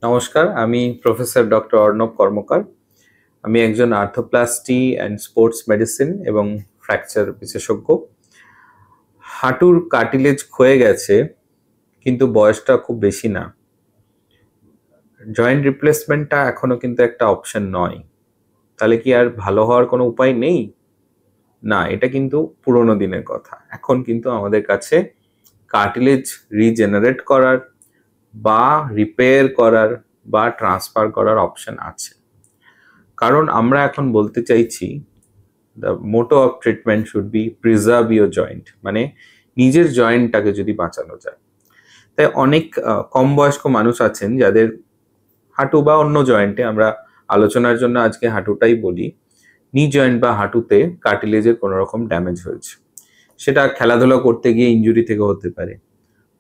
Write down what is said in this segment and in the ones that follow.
নমস্কার, আমি professor doctor Arnab কর্মকার। আমি একজন আর্থোপ্লাস্টি অ্যান্ড স্পোর্টস মেডিসিন এবং ফ্র্যাকচার বিশেষজ্ঞ। হাঁটুর কার্টিলেজ ক্ষয়ে গেছে, কিন্তু বয়সটা খুব বেশি না। জয়েন্ট রিপ্লেসমেন্টটা এখনো কিন্তু একটা অপশন নয়। তাহলে কি আর ভালো হওয়ার কোনো উপায় নেই? না, এটা কিন্তু পুরোনো দিনের কথা। এখন কিন্তু আমাদের কাছে কার্টিলেজ রিজেনারেট করার বা রিপেয়ার করার বা ট্রান্সফার করার অপশন আছে। কারণ আমরা এখন বলতে চাইছি the motto of treatment should be preserve your joint, মানে নিজের জয়েন্টটাকে যদি বাঁচানো যায়। তাই অনেক কম বয়স্ক মানুষ আছেন যাদের হাঁটু বা অন্য জয়েন্টে, আমরা আলোচনার জন্য আজকে হাঁটুটাই বলি, নি জয়েন্ট বা হাঁটুতে কার্টিলেজের কোনো রকম ড্যামেজ হয়েছে। সেটা খেলাধুলা করতে গিয়ে ইনজুরি থেকে হতে পারে,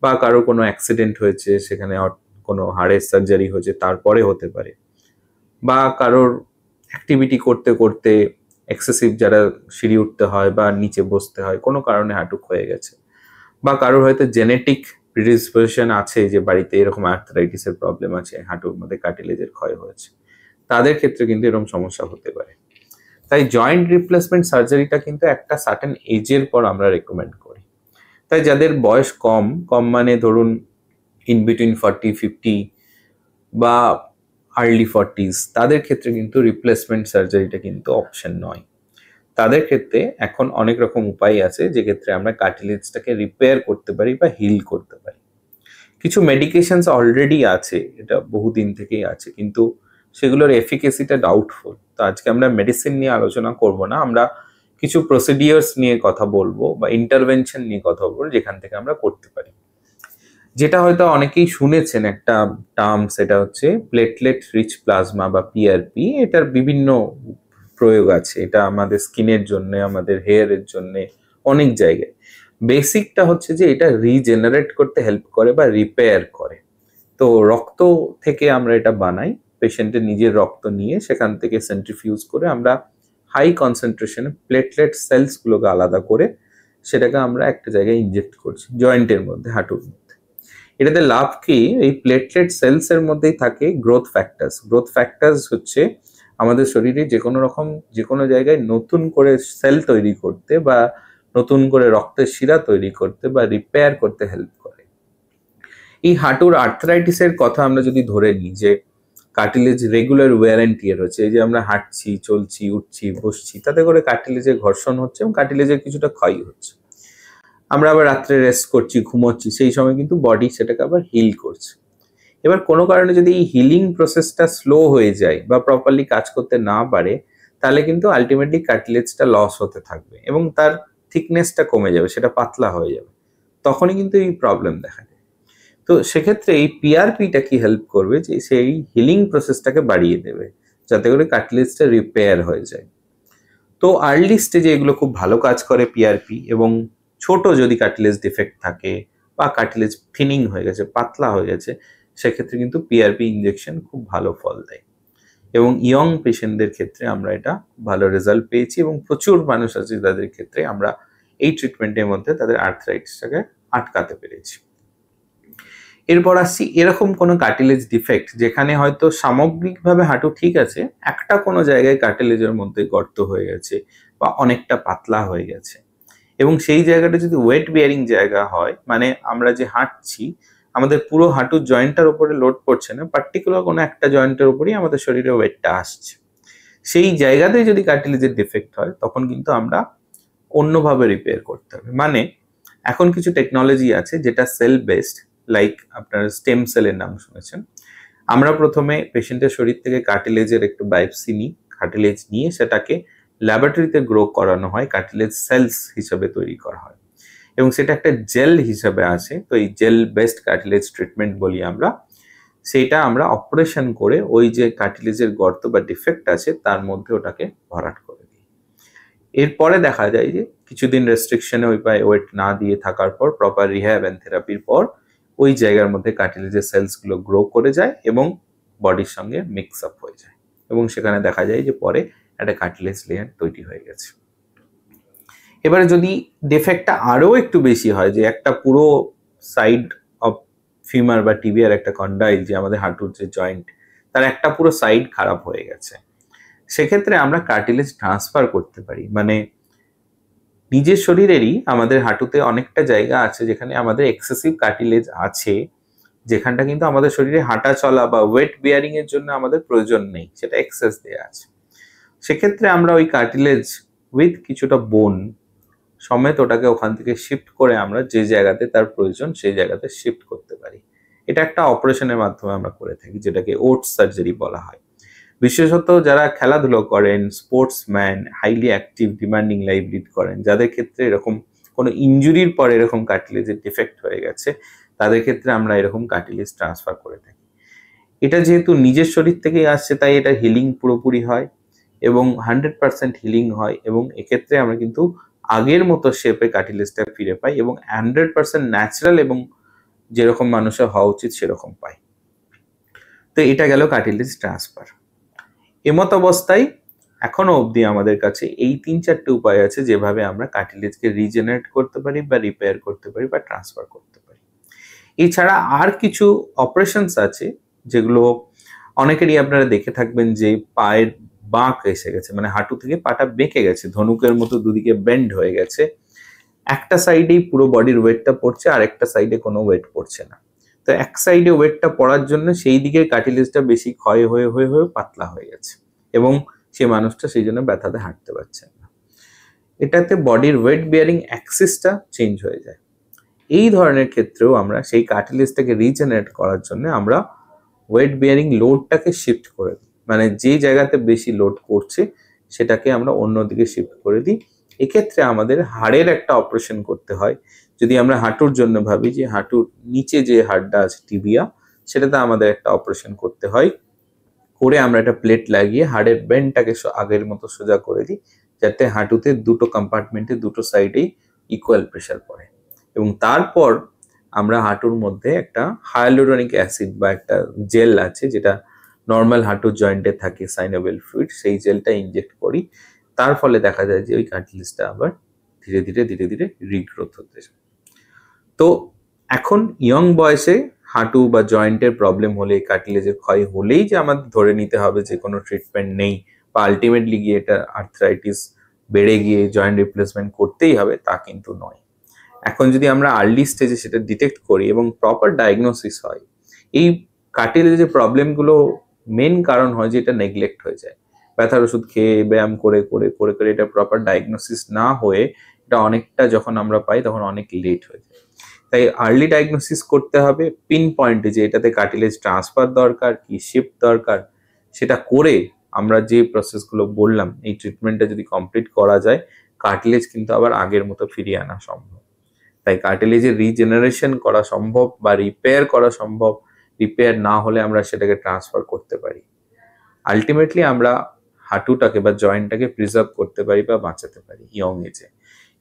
বা কারো কোনো অ্যাক্সিডেন্ট হয়েছে, সেখানে কোনো হাড়ের সার্জারি হয়েছে তারপরে হতে পারে, বা কারোর অ্যাক্টিভিটি করতে করতে এক্সেসিভ যারা সিঁড়ি উঠতে হয় বা নিচে বসতে হয়, কোনো কারণে হাঁটু ক্ষয়ে গেছে, বা কারোর হয়তো জেনেটিক প্রিডিসপোজিশন আছে যে বাড়িতে এরকম আর্থ্রাইটিসের প্রবলেম আছে, হাঁটুর মধ্যে কার্টিলেজের ক্ষয় হয়েছে, তাদের ক্ষেত্রে কিন্তু এরকম সমস্যা হতে পারে। তাই জয়েন্ট রিপ্লেসমেন্ট সার্জারিটা কিন্তু একটা সার্টেন এজের পর আমরা রেকমেন্ড করি। তাই যাদের বয়স কম কম মানে ধরুন ইন বিটুইন 40-50 বা আর্লি 40s, তাদের ক্ষেত্রে কিন্তু রিপ্লেসমেন্ট সার্জারিটা কিন্তু অপশন নয়। তাদের ক্ষেত্রে এখন অনেক রকম উপায় আছে যে ক্ষেত্রে আমরা কার্টিলেজটাকে রিপেয়ার করতে পারি বা হিল করতে পারি। কিছু মেডিকেশনস অলরেডি আছে, এটা বহুদিন থেকেই আছে, কিন্তু সেগুলোর এফিকেসিটা ডাউটফুল। তো আজকে আমরা মেডিসিন নিয়ে আলোচনা করব না, আমরা কিছু প্রসিডিওর্স নিয়ে কথা বলবো বা ইন্টারভেনশন নিয়ে কথা বলবো যেখান থেকে আমরা করতে পারি। যেটা হয়তো অনেকেই শুনেছেন একটা টার্ম, সেটা হচ্ছে প্লেটলেট রিচ প্লাজমা বা পিআরপি। এটার বিভিন্ন প্রয়োগ আছে, এটা আমাদের স্কিনের জন্য, আমাদের হেয়ারের জন্য, অনেক জায়গায়। বেসিকটা হচ্ছে যে এটা রিজেনারেট করতে হেল্প করে বা রিপেয়ার করে। তো রক্ত থেকে আমরা এটা বানাই, পেশেন্টের নিজের রক্ত নিয়ে সেখান থেকে সেন্ট্রিফিউজ করে আমরা হাই কনসেন্ট্রেশনে প্লেটলেট সেলসগুলোকে আলাদা করে সেটাকে আমরা একটা জায়গায় ইনজেক্ট করছি জয়েন্টের মধ্যে, হাঁটুর মধ্যে। এটাতে লাভ কি, এই প্লেটলেট সেলস এর মধ্যেই থাকে গ্রোথ ফ্যাক্টরস। গ্রোথ ফ্যাক্টরস হচ্ছে আমাদের শরীরে যে কোনো জায়গায় নতুন করে সেল তৈরি করতে বা নতুন করে রক্তের শিরা তৈরি করতে বা রিপেয়ার করতে হেল্প করে। এই হাঁটুর আর্থ্রাইটিসের কথা আমরা যদি ধরে নিই যে cartilage regular wear and tear হচ্ছে, এই যে আমরা হাঁটছি, চলছি, উঠছি, বসছি, তাতে করে কার্টিলেজের ঘর্ষণ হচ্ছে এবং কার্টিলেজের কিছুটা ক্ষয় হচ্ছে। আমরা আবার রাত্রে রেস্ট করছি, ঘুমোচ্ছি, সেই সময় কিন্তু বডি সেটাকে আবার হিল করছে। এবার কোনো কারণে যদি এই হিলিং প্রসেসটা স্লো হয়ে যায় বা প্রপারলি কাজ করতে না পারে, তাহলে কিন্তু আলটিমেটলি কার্টিলেজটা লস হতে থাকবে এবং তার থিকনেসটা কমে যাবে, সেটা পাতলা হয়ে যাবে। তখনই কিন্তু এই প্রবলেম দেখা যায়। তো সেক্ষেত্রে এই পিআরপিটা কি হেল্প করবে, যে সেই হিলিং প্রসেসটাকে বাড়িয়ে দেবে যাতে করে কার্টিলেজটা রিপেয়ার হয়ে যায়। তো আর্লি স্টেজে এগুলো খুব ভালো কাজ করে পিআরপি, এবং ছোট যদি কার্টিলেজ ডিফেক্ট থাকে বা কার্টিলেজ থিনিং হয়ে গেছে, পাতলা হয়ে গেছে, সেক্ষেত্রে কিন্তু পিআরপি ইনজেকশন খুব ভালো ফল দেয়। এবং ইয়ং পেশেন্টদের ক্ষেত্রে আমরা এটা ভালো রেজাল্ট পেয়েছি, এবং প্রচুর মানুষ আছে তাদের ক্ষেত্রে আমরা এই ট্রিটমেন্টের মধ্যে তাদের আর্থ্রাইটিসটাকে আটকাতে পেরেছি। এরপর আসছি এরকম কোনো কার্টিলেজ ডিফেক্ট যেখানে হয়তো সামগ্রিকভাবে হাঁটু ঠিক আছে, একটা কোনো জায়গায় কার্টিলেজের মধ্যে গর্ত হয়ে গেছে বা অনেকটা পাতলা হয়ে গেছে, এবং সেই জায়গাটা যদি ওয়েট বিয়ারিং জায়গা হয়, মানে আমরা যে হাঁটছি আমাদের পুরো হাঁটুর জয়েন্টটার উপরে লোড পড়ছে না, পার্টিকুলার কোনো একটা জয়েন্টের উপরেই আমাদের শরীরে ওয়েটটা আসছে, সেই জায়গাতে যদি কার্টিলেজের ডিফেক্ট হয় তখন কিন্তু আমরা অন্যভাবে রিপেয়ার করতে হবে। মানে এখন কিছু টেকনোলজি আছে যেটা সেল বেসড, লাইক আপনার স্টেম সেলের নাম শুনেছেন। আমরা প্রথমে পেশেন্টের শরীর থেকে কার্টিলেজের একটু বায়োপসি নিই, কার্টিলেজ নিয়ে সেটাকে ল্যাবরেটরিতে গ্রো করানো হয়, কার্টিলেজ সেলস হিসেবে তৈরি করা হয় এবং সেটা একটা জেল হিসেবে আসে। তো এই জেল বেসড কার্টিলেজ ট্রিটমেন্ট বলি আমরা। সেইটা আমরা অপারেশন করে ওই যে কার্টিলেজের গর্ত বা ডিফেক্ট আছে তার মধ্যে ওটাকে ভরাট করে দিই। এরপরে দেখা যায় যে কিছুদিন রেস্ট্রিকশনে ওই পায়ে ওয়েট না দিয়ে থাকার পর, প্রপার রিহ্যাব অ্যান্ড থেরাপির পর, ওই জায়গার মধ্যে কার্টিলেজের সেলসগুলো গ্রো করে যায় এবং বডির সঙ্গে মিক্স আপ হয়ে যায়, এবং সেখানে দেখা যায় যে পরে একটা কার্টিলেজ লেয়ার তৈরি হয়ে গেছে। এবারে যদি ডিফেক্টটা আরও একটু বেশি হয়, যে একটা পুরো সাইড অফ ফিমার বা টিবিয়ার একটা কন্ডাইল, যে আমাদের হাঁটুর যে জয়েন্ট, তার একটা পুরো সাইড খারাপ হয়ে গেছে, সেক্ষেত্রে আমরা কার্টিলেজ ট্রান্সফার করতে পারি। মানে নিজের শরীরেরই আমাদের হাঁটুতে অনেকটা জায়গা আছে যেখানে আমাদের এক্সেসিভ কার্টিলেজ আছে, যেখানটা কিন্তু আমাদের শরীরে হাঁটা চলা বা ওয়েট বিয়ারিং এর জন্য আমাদের প্রয়োজন নেই, সেটা এক্সেস দেয়া আছে। সেক্ষেত্রে আমরা ওই কার্টিলেজ উইথ কিছুটা বোন সমেত ওটাকে ওখান থেকে শিফট করে আমরা যে জায়গাতে তার প্রয়োজন সেই জায়গাতে শিফট করতে পারি। এটা একটা অপারেশনের মাধ্যমে আমরা করে থাকি, যেটাকে ওটস সার্জারি বলা হয়। বিশেষত যারা খেলাধুলো করেন, sportsman, highly active, demanding life lead করেন, যাদের ক্ষেত্রে এরকম কোনো ইনজুরির পরে এরকম কার্টিলেজের ডিফেক্ট হয়ে গেছে, তাদের ক্ষেত্রে আমরা এরকম কার্টিলেজ ট্রান্সফার করে থাকি। এটা যেহেতু নিজের শরীর থেকেই আসছে, তাই এটা হিলিং পুরোপুরি হয় এবং 100% হিলিং হয়, এবং এক্ষেত্রে আমরা কিন্তু আগের মতো শেপে কার্টিলেজটা ফিরে পাই এবং 100% ন্যাচারাল এবং যেরকম মানুষের হওয়া উচিত সেরকম পাই। তো এটা গেল কার্টিলেজ ট্রান্সফার। এমত অবস্থায় এখনো অবধি আমাদের কাছে এই 3-4টে উপায় আছে যেভাবে আমরা কার্টিলেজকে রিজেনারেট করতে পারি বা রিপেয়ার করতে পারি বা ট্রান্সফার করতে পারি। এছাড়া আর কিছু অপারেশনস আছে যেগুলো অনেকেরই আপনারা দেখে থাকবেন, যে পায়ের বাঁক এসে গেছে, মানে হাঁটু থেকে পাটা বেঁকে গেছে, ধনুকের মতো দুদিকে বেন্ড হয়ে গেছে, একটা সাইডেই পুরো বডির ওয়েটটা পড়ছে আর একটা সাইডে কোনো ওয়েট পড়ছে না। তো এক সাইডে ওয়েটটা পড়ার জন্য সেই দিকের কার্টিলেজটা বেশি ক্ষয় হয়ে হয়ে হয়ে পাতলা হয়ে গেছে এবং সে মানুষটা সেই জন্য ব্যথাতে হাঁটতে পারছে না। এটাতে বডির ওয়েট বিয়ারিং অ্যাক্সিসটা চেঞ্জ হয়ে যায়। এই ধরনের ক্ষেত্রেও আমরা সেই কার্টিলেজটাকে রিজেনারেট করার জন্য আমরা ওয়েট বিয়ারিং লোডটাকে শিফট করে দিই, মানে যে জায়গাতে বেশি লোড করছে সেটাকে আমরা অন্যদিকে শিফট করে দিই। এক্ষেত্রে আমাদের হাড়ের একটা অপারেশন করতে হয়। যদি আমরা হাঁটুর জন্য ভাবি, যে হাঁটুর নিচে যে হাড়টা আছে টিবিয়া, সেটাতে আমাদের একটা অপারেশন করতে হয়, করে আমরা একটা প্লেট লাগিয়ে হাড়ের বেন্ডটাকে আগের মতো সোজা করে দিই, যাতে হাঁটুতে দুটো কম্পার্টমেন্টে দুটো সাইডেই ইকুয়াল প্রেশার পড়ে। এবং তারপর আমরা হাঁটুর মধ্যে একটা হায়ালুরনিক অ্যাসিড বা একটা জেল আছে, যেটা নর্মাল হাঁটুর জয়েন্টে থাকে, সাইনোভিয়াল ফ্লুইড, সেই জেলটা ইনজেক্ট করি। তার ফলে দেখা যায় যে ওই কার্টিলেজটা আবার ধীরে ধীরে ধীরে ধীরে রিগ্রোথ হতে যায়। তো এখন ইয়ং বয়সে হাঁটু বা জয়েন্টের প্রবলেম হলে, কার্টিলেজের ক্ষয় হলেই যে আমাদের ধরে নিতে হবে যে কোনো ট্রিটমেন্ট নেই বা আলটিমেটলি গিয়ে এটা আর্থ্রাইটিস বেড়ে গিয়ে জয়েন্ট রিপ্লেসমেন্ট করতেই হবে, তা কিন্তু নয়। এখন যদি আমরা আর্লি স্টেজে সেটা ডিটেক্ট করি এবং প্রপার ডায়াগনোসিস হয়, এই কার্টিলেজের প্রবলেমগুলো মেন কারণ হয় যে এটা নেগলেক্ট হয়ে যায়। ব্যথার ওষুধ খেয়ে, ব্যায়াম করে করে করে করে এটা প্রপার ডায়াগনোসিস না হয়ে এটা অনেকটা যখন আমরা পাই তখন অনেক লেট হয়ে যায়। তাই আর্লি ডায়াগনোসিস করতে হবে, পিন পয়েন্টে যে এটাতে কার্টিলেজ ট্রান্সফার দরকার কি শিফট দরকার, সেটা করে আমরা যে প্রসেসগুলো বললাম এই ট্রিটমেন্টটা যদি কমপ্লিট করা যায়, কার্টিলেজ কিন্তু আবার আগের মতো ফিরিয়ে আনা সম্ভব। তাই কার্টিলেজের রিজেনারেশন করা সম্ভব বা রিপেয়ার করা সম্ভব। রিপেয়ার না হলে আমরা সেটাকে ট্রান্সফার করতে পারি। আলটিমেটলি আমরা হাঁটুটাকে বা জয়েন্টটাকে প্রিজার্ভ করতে পারি বা বাঁচাতে পারি ইয়ং এজে,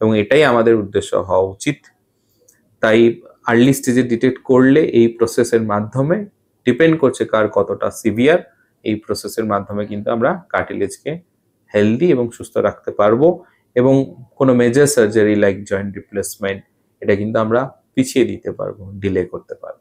এবং এটাই আমাদের উদ্দেশ্য হওয়া উচিত। তাই আর্লি স্টেজে ডিটেক্ট করলে এই প্রসেসের মাধ্যমে, ডিপেন্ড করছে কার কতটা সিভিয়ার, এই প্রসেসের মাধ্যমে কিন্তু আমরা কার্টিলেজকে হেলদি এবং সুস্থ রাখতে পারবো, এবং কোনো major surgery like joint replacement এটা কিন্তু আমরা পিছিয়ে দিতে পারবো, ডিলে করতে পারবো।